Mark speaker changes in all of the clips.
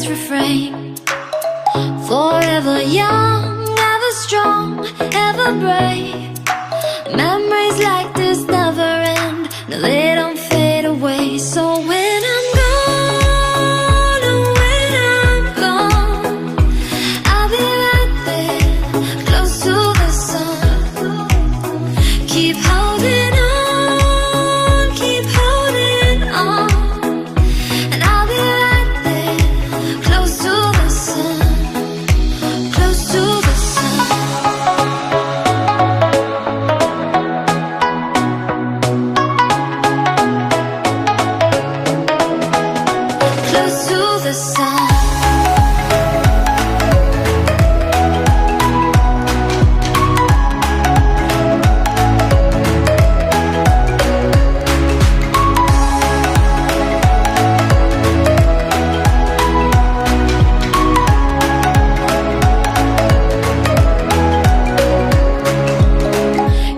Speaker 1: last refrain. Forever young, ever strong, ever brave. Memories like this never end, no, they don't fade away. So when I'm gone, oh, when I'm gone, I'll be right there, close to the sun. Keep holding on, keep holding on, and I'll be right there, close to the sun, close to the sun. Close to the sun.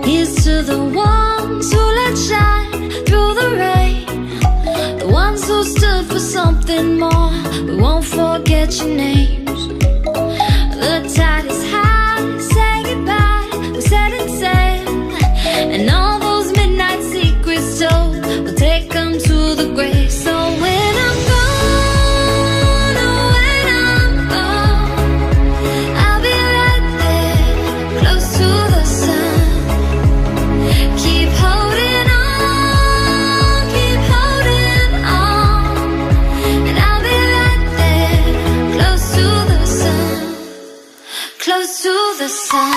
Speaker 1: Here's to the ones who let shine through the rain, the ones who stood for something more. We won't forget your names. The tide is high, say goodbye, we're setting sail, and all those midnight secrets told, we'll take them to the grave. So when I'm gone, oh, when I'm gone, I'll be right there, close to the sun. Keep holding on, keep holding on, and I'll be right there, close to the sun, close to the sun. Close to the sun.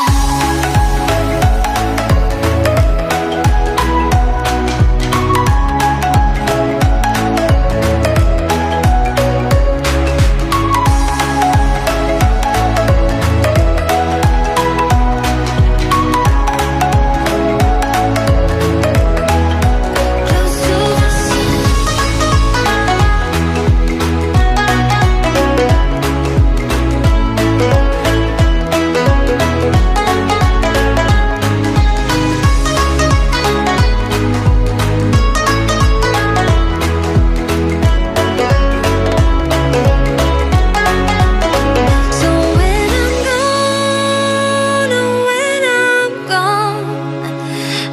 Speaker 1: So when I'm gone, oh, when I'm gone,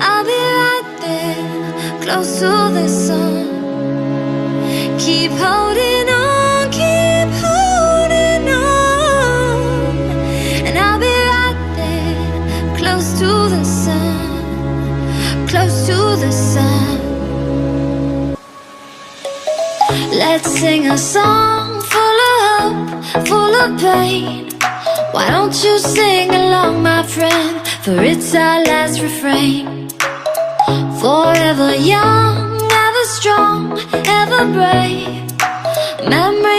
Speaker 1: I'll be right there, close to the sun. Keep holding on, keep holding on, and I'll be right there, close to the sun, close to the sun. Let's sing a song full of hope, full of pain. Why don't you sing along, my friend, for it's our last refrain. Forever young, ever strong, ever brave. Memories